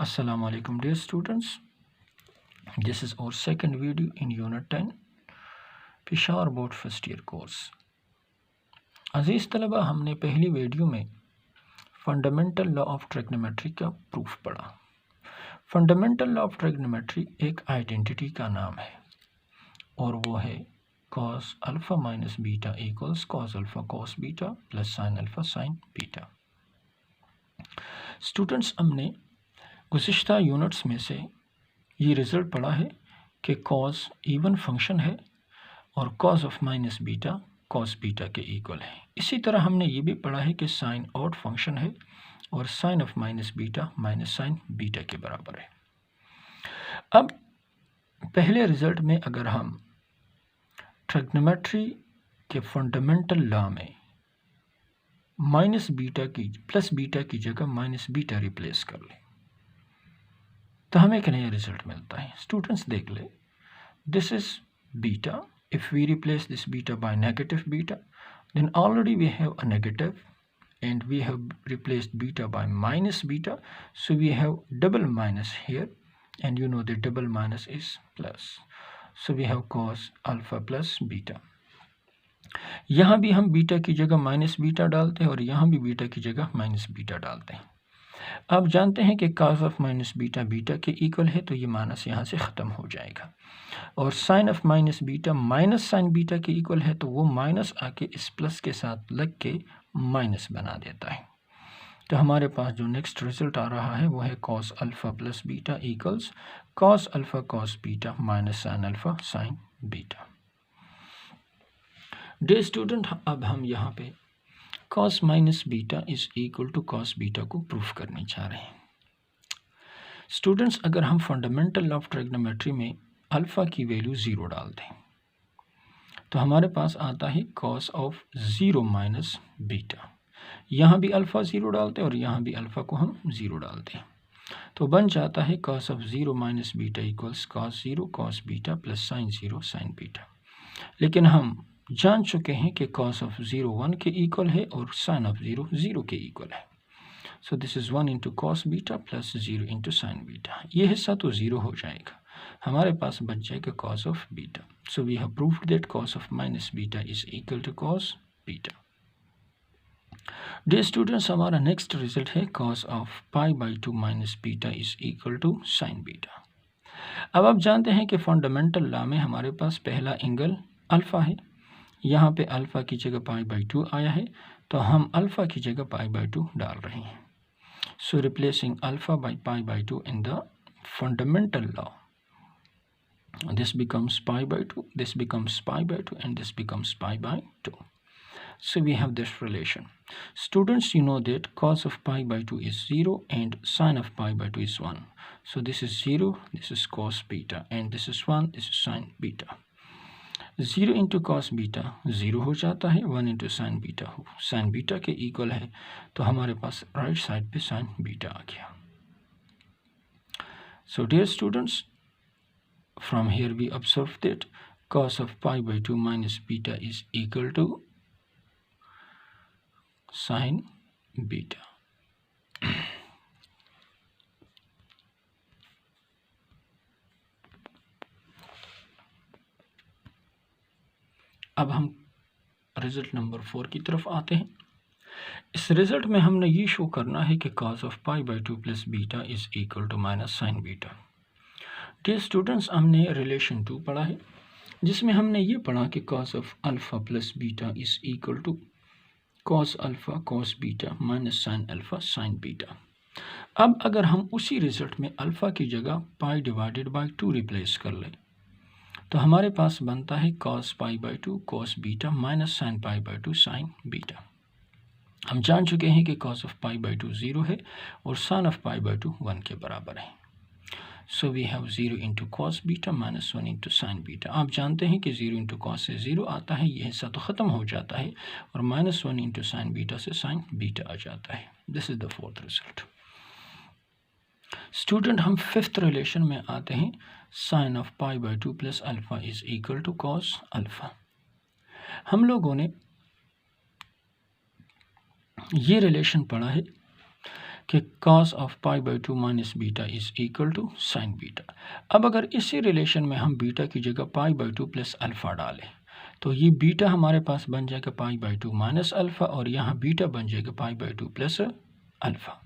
Assalamu alaikum dear students. This is our second video in Unit 10 Peshawar board first year course. अजीज़ तलबा, हमने पहली video में fundamental law of trigonometry का proof पढ़ा। फंडामेंटल लॉ ऑफ ट्रिग्नोमेट्री एक identity का नाम है और वो है cos alpha minus beta equals cos alpha cos beta plus sin alpha sin beta. Students, हमने गुज़िश्ता यूनिट्स में से ये रिज़ल्ट पढ़ा है कि cos इवन फंक्शन है और cos of minus beta cos beta के इक्वल है। इसी तरह हमने ये भी पढ़ा है कि sin ऑड फंक्शन है और sin of minus beta minus sin beta के बराबर है। अब पहले रिज़ल्ट में अगर हम ट्रिग्नोमेट्री के फंडामेंटल लॉ में माइनस बीटा की प्लस बीटा की जगह माइनस बीटा रिप्लेस कर लें तो हमें एक नया रिजल्ट मिलता है। स्टूडेंट्स देख ले, this is beta. If we replace this beta by negative beta, then already we have a negative and we have replaced beta by minus beta, so we have double minus here, and you know the double minus is plus, so we have cos alpha plus beta। यहाँ भी हम beta की जगह minus beta डालते हैं और यहाँ भी बीटा की जगह माइनस बीटा डालते हैं। आप जानते हैं कि cos of minus beta beta के इक्वल है, तो ये माइनस यहाँ से ख़त्म हो जाएगा और sin of minus beta minus sin beta के इक्वल है, तो वो माइनस आके इस प्लस के साथ लग के माइनस बना देता है। तो हमारे पास जो नेक्स्ट रिजल्ट आ रहा है वो है cos alpha plus beta equals cos alpha cos beta minus sin alpha sin beta. Dear student, अब हम यहाँ पे cos minus beta is equal to cos beta को प्रूफ करने जा रहे हैं। स्टूडेंट्स, अगर हम फंडामेंटल लॉ ऑफ ट्रिग्नोमेट्री में अल्फ़ा की वैल्यू ज़ीरो डाल दें तो हमारे पास आता है cos of zero minus beta. यहाँ भी अल्फ़ा ज़ीरो डालते हैं और यहाँ भी अल्फ़ा को हम ज़ीरो डालते हैं, तो बन जाता है cos of zero minus beta equals cos zero cos beta plus sin zero sin beta. लेकिन हम जान चुके हैं कि cos ऑफ ज़ीरो 1 के इक्वल है और sin ऑफ ज़ीरो 0 के इक्वल है। So this is 1 into cos beta plus 0 into sin beta. ये हिस्सा तो 0 हो जाएगा, हमारे पास बच जाएगा cos of beta. So we have proved that cos of minus beta is equal to cos beta. Dear students, हमारा नेक्स्ट रिजल्ट है cos of pi by 2 minus beta is equal to sin beta. अब आप जानते हैं कि fundamental law में हमारे पास पहला एंगल अल्फ़ा है, यहाँ पे अल्फ़ा की जगह पाई बाई 2 आया है, तो हम अल्फ़ा की जगह पाई बाई 2 डाल रहे हैं। So replacing alpha by pi by 2 in the fundamental law, this becomes pi by 2, this becomes pi by 2, and this becomes pi by 2. So we have this relation. Students, you know that cos of pi by 2 is 0 and sin of pi by 2 is 1. So this is 0, this is cos beta, and this is 1, this is sin beta. 0 into cos beta 0 हो जाता है, 1 into sin beta sin beta के equal है, तो हमारे पास right side पे sin beta आ गया। So dear students, from here we observe that cos of pi by 2 minus beta is equal to sin beta। अब हम रिजल्ट नंबर 4 की तरफ आते हैं। इस रिजल्ट में हमने ये शो करना है कि cos of pi by 2 plus beta is equal to minus sin beta. Dear students, हमने रिलेशन 2 पढ़ा है जिसमें हमने ये पढ़ा कि cos of alpha plus beta is equal to cos alpha cos beta minus sin alpha sin beta. अब अगर हम उसी रिजल्ट में अल्फ़ा की जगह पाई डिवाइडेड बाई 2 रिप्लेस कर लें तो हमारे पास बनता है cos pi by 2 cos beta minus sin pi by 2 sin beta. हम जान चुके हैं कि cos ऑफ पाई बाई 2 0 है और sin ऑफ पाई बाई 2 1 के बराबर है। So we have 0 into cos beta minus 1 into sin beta. आप जानते हैं कि 0 इंटू cos से 0 आता है, ये हिस्सा तो ख़त्म हो जाता है और माइनस 1 इंटू sin बीटा से sin बीटा आ जाता है। This is the fourth result. Student, हम फिफ्थ रिलेशन में आते हैं, sin of pi by 2 plus alpha is equal to cos alpha. हम लोगों ने ये रिलेशन पढ़ा है कि cos of pi by 2 minus beta is equal to sine beta. अब अगर इसी रिलेशन में हम बीटा की जगह पाई बाई 2 प्लस अल्फ़ा डालें तो ये बीटा हमारे पास बन जाएगा पाई बाई 2 माइनस अल्फ़ा और यहाँ बीटा बन जाएगा पाई बाई 2 प्लस अल्फ़ा।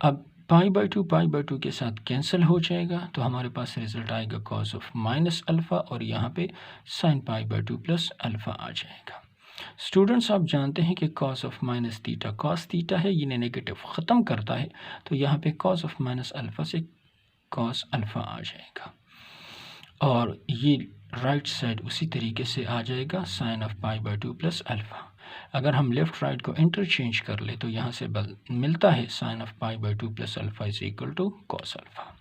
अब पाई बाई 2 के साथ कैंसिल हो जाएगा तो हमारे पास रिजल्ट आएगा कॉस ऑफ माइनस अल्फ़ा और यहाँ पे sine pi by 2 plus alpha आ जाएगा। स्टूडेंट्स आप जानते हैं कि cos of minus theta cos theta है, ये नेगेटिव ख़त्म करता है तो यहाँ पे कॉस ऑफ माइनस अल्फ़ा से कॉस अल्फ़ा आ जाएगा और ये राइट साइड उसी तरीके से आ जाएगा sine of pi by 2 plus alpha. अगर हम लेफ़्ट राइट को इंटरचेंज कर ले तो यहाँ से मिलता है sine of pi by 2 plus alpha is equal to cos alpha.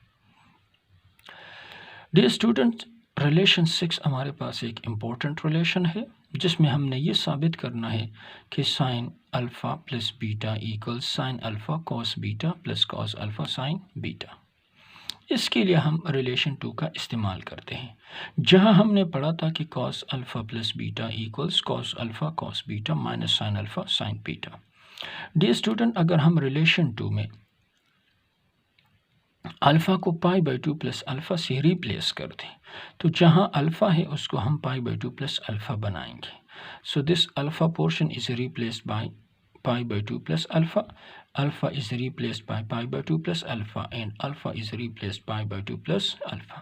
Dear student, relation 6 हमारे पास एक इम्पोर्टेंट रिलेशन है जिसमें हमने ये साबित करना है कि sign alpha plus beta equal sine alpha cos beta plus cos alpha sine beta. इसके लिए हम रिलेशन 2 का इस्तेमाल करते हैं जहां हमने पढ़ा था कि cos alpha plus beta equals cos alpha cos beta minus sine alpha sine beta. Dear student, अगर हम रिलेशन 2 में अल्फ़ा को पाई बाई 2 प्लस अल्फ़ा से रिप्लेस कर दें तो जहां अल्फ़ा है उसको हम पाई बाई 2 प्लस अल्फ़ा बनाएंगे। So this alpha portion is replaced by pi by 2 plus alpha, alpha is replaced by pi by 2 plus alpha and alpha is replaced by pi by 2 plus alpha।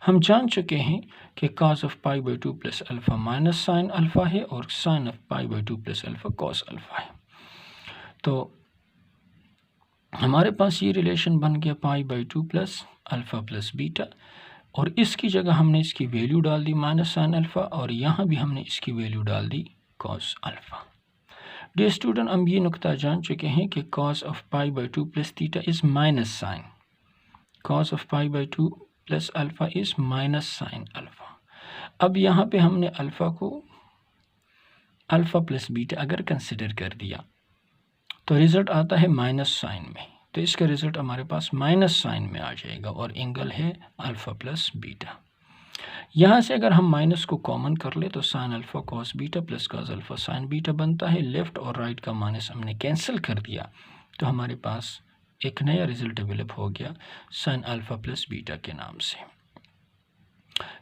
हम जान चुके हैं कि cos of pi by 2 plus alpha minus sine alpha है और sine of pi by 2 plus alpha cos alpha है। तो हमारे पास ये रिलेशन बन गया pi by 2 plus alpha plus beta और इसकी जगह हमने इसकी वैल्यू डाल दी माइनस साइन अल्फ़ा और यहाँ भी हमने इसकी वैल्यू डाल दी cos अल्फ़ा। डियर स्टूडेंट, हम ये नुकता जान चुके हैं कि cos of pi by 2 plus theta is minus sine cos of pi by 2 plus alpha is minus sine alpha. अब यहाँ पे हमने अल्फ़ा को अल्फ़ा प्लस बीटा अगर कंसिडर कर दिया तो रिज़ल्ट आता है माइनस साइन में, तो इसका रिज़ल्ट हमारे पास माइनस साइन में आ जाएगा और एंगल है अल्फ़ा प्लस बीटा। यहाँ से अगर हम माइनस को कॉमन कर ले तो sign alpha cos beta plus cos alpha sine beta बनता है। लेफ़्ट और राइट का माइनस हमने कैंसिल कर दिया तो हमारे पास एक नया रिजल्ट डेवलप हो गया साइन अल्फ़ा प्लस बीटा के नाम से।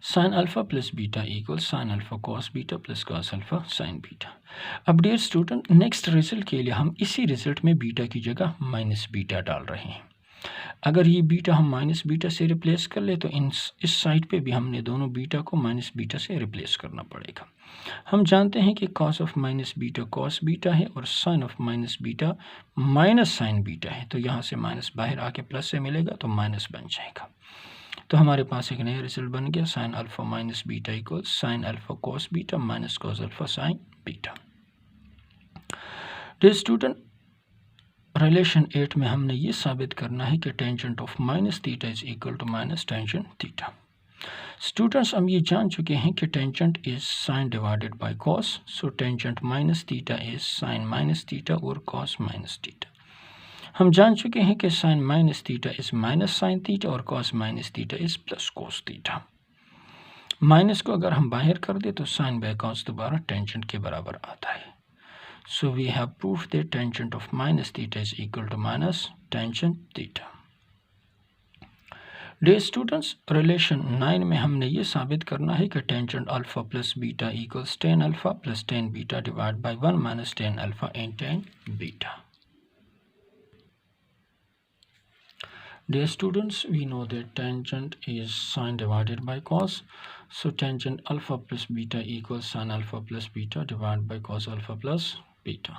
Sign alpha plus beta equal sine alpha cos beta plus cos alpha sine beta. अब डियर स्टूडेंट, नेक्स्ट रिजल्ट के लिए हम इसी रिजल्ट में बीटा की जगह माइनस बीटा डाल रहे हैं। अगर ये बीटा हम माइनस बीटा से रिप्लेस कर ले तो इस साइड पे भी हमने दोनों बीटा को माइनस बीटा से रिप्लेस करना पड़ेगा। हम जानते हैं कि cos of minus beta cos beta है और sine of minus beta minus sine beta है, तो यहाँ से माइनस बाहर आके प्लस से मिलेगा तो माइनस बन जाएगा। तो हमारे पास एक नया रिजल्ट बन गया sine alpha minus beta equal sine alpha cos beta minus cos alpha sine beta. Dear student, relation 8 में हमने ये साबित करना है कि tangent of minus theta is equal to minus tangent theta. Students, हम ये जान चुके हैं कि tangent is sine divided by cos, so tangent minus theta is sine minus theta और कॉस माइनस थीटा। हम जान चुके हैं कि sign minus theta is minus sine theta और cos minus theta is plus cos theta. Minus को अगर हम बाहर कर दे तो साइन बाय कॉस दोबारा टेंजेंट के बराबर आता है। So we have proved that tangent of minus theta is equal to minus tangent theta. Dear students, relation 9 में हमने ये साबित करना है कि tangent alpha plus beta equals tan alpha plus tan beta divided by 1 minus tan alpha and tan beta. Dear students, we know that tangent is sine divided by cos. So tangent alpha plus beta equals sin alpha plus beta divided by cos alpha plus beta.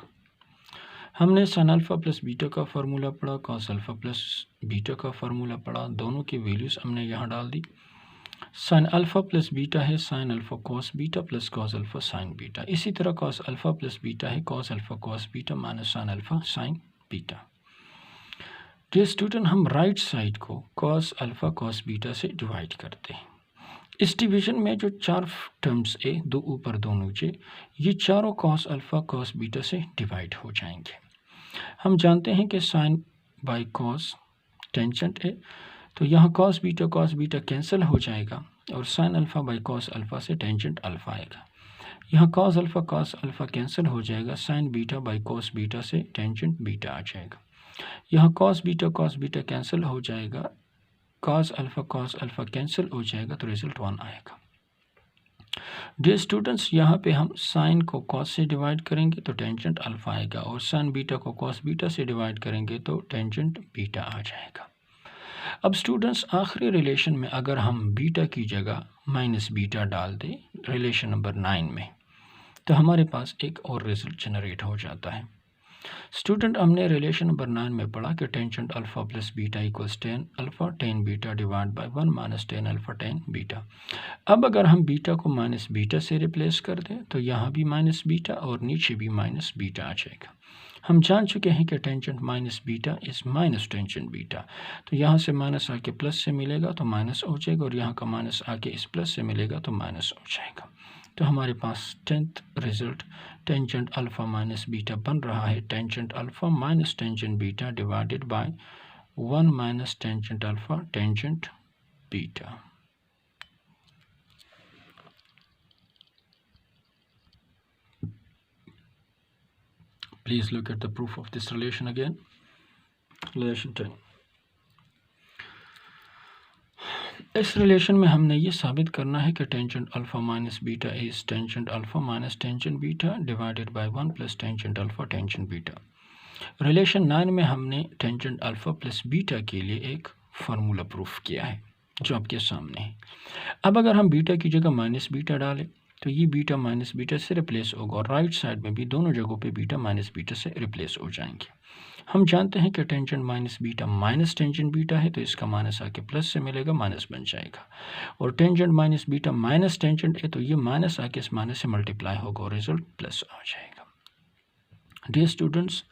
हमने sine alpha plus beta का formula पढ़ा, cos alpha plus beta का formula पढ़ा, दोनों की values हमने यहाँ डाल दी। साइन अल्फ़ा प्लस बीटा है sine alpha cos beta plus cos alpha sine beta. इसी तरह कॉस अल्फ़ा प्लस बीटा है cos alpha cos beta minus sine alpha sine beta. Dear student, हम राइट साइड को कॉस अल्फ़ा कॉस बीटा से divide करते हैं। इस division में जो 4 टर्म्स है, 2 ऊपर 2 नीचे, ये चारों कॉस अल्फ़ा कॉस बीटा से डिवाइड हो जाएंगे। हम जानते हैं कि साइन बाय कॉस टेंजेंट है, तो यहाँ कॉस बीटा कैंसिल हो जाएगा और sine alpha by cos alpha से टेंजेंट अल्फ़ा आएगा। यहाँ कॉस अल्फ़ा कैंसिल हो जाएगा, sign beta by cos beta से टेंजेंट बीटा आ जाएगा। यहाँ cos बीटा कैंसिल हो जाएगा, cos अल्फ़ा कैंसिल हो जाएगा, तो रिजल्ट 1 आएगा। डियर स्टूडेंट्स, यहाँ पे हम साइन को cos से डिवाइड करेंगे तो टेंजेंट अल्फ़ा आएगा, और साइन बीटा को cos बीटा से डिवाइड करेंगे तो टेंजेंट बीटा आ जाएगा। अब स्टूडेंट्स, आखिरी रिलेशन में अगर हम बीटा की जगह माइनस बीटा डाल दें रिलेशन नंबर 9 में, तो हमारे पास एक और रिजल्ट जनरेट हो जाता है। स्टूडेंट, हमने रिलेशन नंबर 9 में पढ़ा कि tangent alpha plus beta equals tan alpha tan beta divide by 1 minus tan alpha tan beta. अब अगर हम बीटा को माइनस बीटा से रिप्लेस कर दें तो यहाँ भी माइनस बीटा और नीचे भी माइनस बीटा आ जाएगा। हम जान चुके हैं कि tangent minus beta is minus tangent beta, तो यहाँ से माइनस आके प्लस से मिलेगा तो माइनस हो जाएगा, और यहाँ का माइनस आके इस प्लस से मिलेगा तो माइनस हो जाएगा। तो हमारे पास 10th result tangent alpha minus beta बन रहा है, tangent alpha minus tangent beta divided by 1 minus tangent alpha tangent beta. Please look at the proof of this relation again. Relation 10. इस रिलेशन में हमने ये साबित करना है कि tangent alpha minus beta is tangent alpha minus tangent beta divided by 1 plus tangent alpha tangent beta. Relation 9 में हमने टेंजेंट अल्फ़ा प्लस बीटा के लिए एक फार्मूला प्रूफ किया है जो आपके सामने है। अब अगर हम बीटा की जगह माइनस बीटा डालें तो ये बीटा माइनस बीटा से रिप्लेस होगा, और राइट साइड में भी दोनों जगहों पे बीटा माइनस बीटा से रिप्लेस हो जाएंगे। हम जानते हैं कि tangent minus beta minus tangent beta है, तो इसका माइनस आके प्लस से मिलेगा, माइनस बन जाएगा। और tangent minus beta minus tangent है, तो ये माइनस आके इस माइनस से मल्टीप्लाई होगा और रिजल्ट प्लस आ जाएगा। डियर स्टूडेंट्स,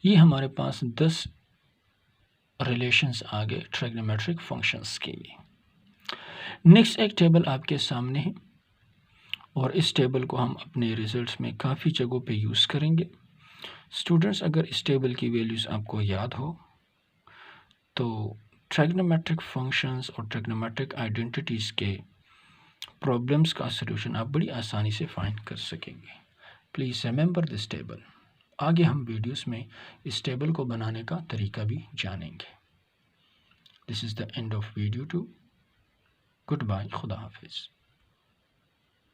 ये हमारे पास 10 रिलेशंस आ गए ट्रिग्नोमेट्रिक फंक्शंस के लिए। नेक्स्ट एक टेबल आपके सामने है, और इस टेबल को हम अपने रिजल्ट्स में काफ़ी जगहों पे यूज़ करेंगे। स्टूडेंट्स, अगर इस टेबल की वैल्यूज़ आपको याद हो तो ट्रिग्नोमेट्रिक फंक्शंस और ट्रिग्नोमेट्रिक आइडेंटिटीज़ के प्रॉब्लम्स का सलूशन आप बड़ी आसानी से फाइंड कर सकेंगे। Please remember this table. आगे हम वीडियोस में इस टेबल को बनाने का तरीका भी जानेंगे। This is the end of video 2। Goodbye, खुदा हाफिज़।